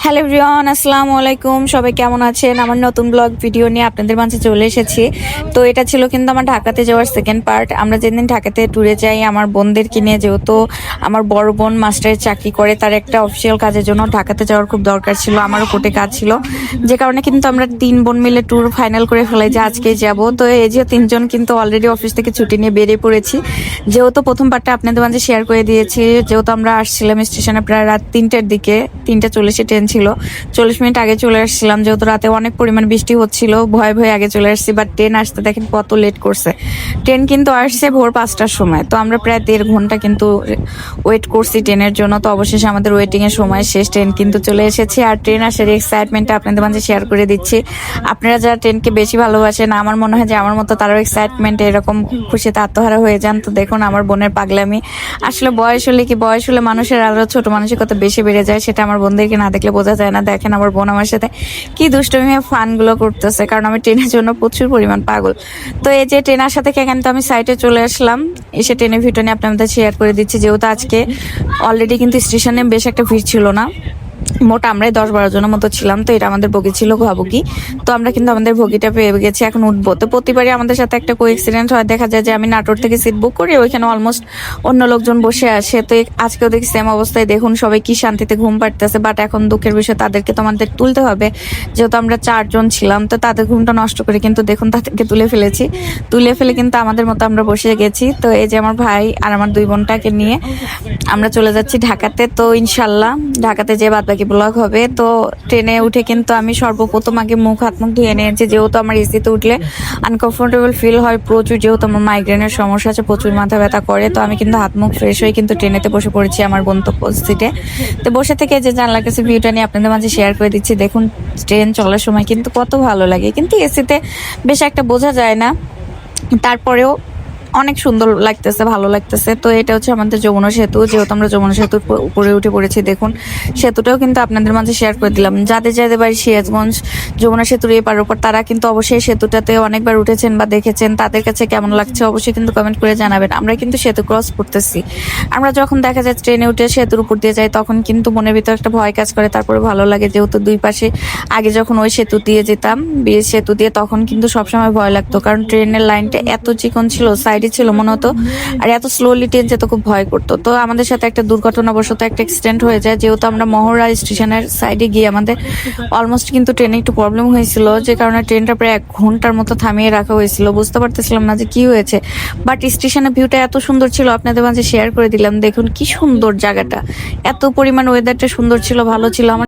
Hello everyone, আসসালামু আলাইকুম। সবাই কেমন আছেন? আমার নতুন ব্লগ ভিডিও নিয়ে আপনাদের মাঝে চলে এসেছি। তো এটা ছিল কিন্তু আমার ঢাকাতে যাওয়ার সেকেন্ড পার্ট। আমরা যেদিন ঢাকাতে ট্যুরে যাই আমার বোনদেরকে নিয়ে, যেহেতু আমার বড় বোন মাস্টারের চাকরি করে, তার একটা অফিসিয়াল কাজের জন্য ঢাকাতে যাওয়ার খুব দরকার ছিল, আমারও কোর্টে কাজ ছিল, যে কারণে কিন্তু আমরা 3 বোন মিলে ট্যুর ফাইনাল করে ফেলাই যে আজকে যাব। তো এই যে 3জন কিন্তু অলরেডি অফিস থেকে ছুটি নিয়ে বেরিয়ে পড়েছি। যেহেতু প্রথম পার্টটা আপনাদের মাঝে শেয়ার করে দিয়েছি, যেহেতু আমরা আসছিলাম স্টেশনে প্রায় রাত 3টার দিকে, 3টা 40-এ ট্রেন ছিল, 40 মিনিট আগে চলে আসছিলাম। যেহেতু রাতে অনেক পরিমাণ বৃষ্টি হচ্ছিল, ভয়ে ভয়ে আগে চলে আসছি, বাট ট্রেন আসতে দেখেন কত লেট করছে। ট্রেন কিন্তু আসছে ভোর 5টার সময়, তো আমরা প্রায় 1.5 ঘন্টা কিন্তু ওয়েট করছি ট্রেনের জন্য। তো অবশেষে আমাদের ওয়েটিং এর সময় শেষ, ট্রেন কিন্তু চলে এসেছে। আর ট্রেন আসার এক্সাইটমেন্টটা আপনাদের মাঝে শেয়ার করে দিচ্ছি। আপনারা যারা ট্রেনকে বেশি ভালোবাসেন, আমার মনে হয় যে আমার মতো তারাও এক্সাইটমেন্ট এরকম খুশিতে আত্মহারা হয়ে যান। তো দেখুন আমার বোনের পাগলামি, আসলে বয়স হলে মানুষের আরো ছোট মানসিকতা বেশি বেড়ে যায়, সেটা আমার বোনদেরকে না দেখলে বোঝা যায় না। দেখেন আমার বোন আমার সাথে কি দুষ্টমি ফান গুলো করতেছে, কারণ আমি ট্রেনের জন্য প্রচুর পরিমাণ পাগল। তো এই যে ট্রেন আসা থেকে কিন্তু আমি সাইডে চলে আসলাম, এসে ট্রেনের ভিডিও নিয়ে আপনাদের শেয়ার করে দিচ্ছি। যেহেতু আজকে অলরেডি কিন্তু স্টেশনে বেশ একটা ভিড় ছিল না, মোট আমরাই 10-12 জনের মতো ছিলাম। তো এটা আমাদের বগি ছিল, ঘাবুকি। তো আমরা কিন্তু আমাদের বগিটা পেয়ে গেছি, এখন উঠবো। তো প্রতিবারই আমাদের সাথে একটা কোইন্সিডেন্ট হয়, দেখা যায় যে আমি নাটোর থেকে সিট বুক করি, ওইখানে অলমোস্ট অন্য লোকজন বসে আসে। তো আজকেও দেখি সেম অবস্থায়, দেখুন সবাই কি শান্তিতে ঘুম পাড়তেছে। বাট এখন দুঃখের বিষয়, তাদেরকে তো আমাদের তুলতে হবে, যেহেতু আমরা 4 জন ছিলাম। তো তাদের ঘুমটা নষ্ট করে কিন্তু দেখুন তাদেরকে তুলে ফেলে কিন্তু আমাদের মতো আমরা বসে গেছি। তো এই যে আমার ভাই আর আমার 2 বোনটাকে নিয়ে আমরা চলে যাচ্ছি ঢাকাতে। তো ইনশাল্লাহ ঢাকাতে যে বাদ বাকি ব্লগ হবে। তো ট্রেনে উঠে কিন্তু আমি সর্বপ্রথম আগে হাত মুখ ধুয়ে নিয়েছি, যেহেতু আমার এসিতে উঠলে আনকমফোর্টেবল ফিল হয় প্রচুর, যেহেতু আমার মাইগ্রেনের সমস্যা আছে, প্রচুর মাথা ব্যথা করে। তো আমি কিন্তু হাত মুখ ফ্রেশ হয়ে কিন্তু ট্রেনেতে বসে পড়েছি আমার গন্তব্য সিটে। তো বসে থেকে যে জানলার কাছে ভিউটা নিয়ে আপনাদের মাঝে শেয়ার করে দিচ্ছি। দেখুন ট্রেন চলার সময় কিন্তু কত ভালো লাগে, কিন্তু এসিতে বেশ একটা বোঝা যায় না, তারপরেও অনেক সুন্দর লাগতেছে, ভালো লাগতেছে। তো এটা হচ্ছে আমাদের যমুনা সেতু, যেহেতু আমরা যমুনা সেতুর উপরে উঠে পড়েছি। দেখুন সেতুটাও কিন্তু আপনাদের মাঝে শেয়ার করে দিলাম। যাদের যাদের বাড়ি সিরাজগঞ্জ যমুনা সেতুর এপার ওপর, তারা কিন্তু অবশ্যই সেতুটাতে অনেকবার উঠেছেন বা দেখেছেন। তাদের কাছে কেমন লাগছে অবশ্যই কিন্তু কমেন্ট করে জানাবেন। আমরা কিন্তু সেতু ক্রস করতেছি, আমরা যখন দেখা যায় ট্রেনে উঠে সেতুর উপর দিয়ে যাই, তখন কিন্তু মনের ভিতরে একটা ভয় কাজ করে, তারপরে ভালো লাগে। যেহেতু দুই পাশে আগে যখন ওই সেতু দিয়ে যেতাম, ব্রিজ সেতু দিয়ে, তখন কিন্তু সবসময় ভয় লাগতো, কারণ ট্রেনের লাইনটা এত চিকন ছিল, সাইডে ছিল মনে হতো, আর এত স্লোলি ট্রেন যেত, খুব ভয় করতো। তো আমাদের সাথে একটা দুর্ঘটনাবশত একটা অ্যাক্সিডেন্ট হয়ে যায়, যেহেতু আমরা মহড়া স্টেশনের সাইডে গিয়ে আমাদের অলমোস্ট কিন্তু ট্রেনে একটু প্রবলেম হয়েছিল, যে কারণে ট্রেনটা প্রায় 1 ঘন্টার মতো থামিয়ে রাখা হয়েছিল। বুঝতে পারতেছিলাম না যে কি হয়েছে, বাট স্টেশনের ভিউটা এত সুন্দর ছিল, আপনাদের মাঝে শেয়ার করে দিলাম। দেখুন কি সুন্দর জায়গাটা, এত পরিমাণ ওয়েদারটা সুন্দর ছিল, ভালো ছিল। আমার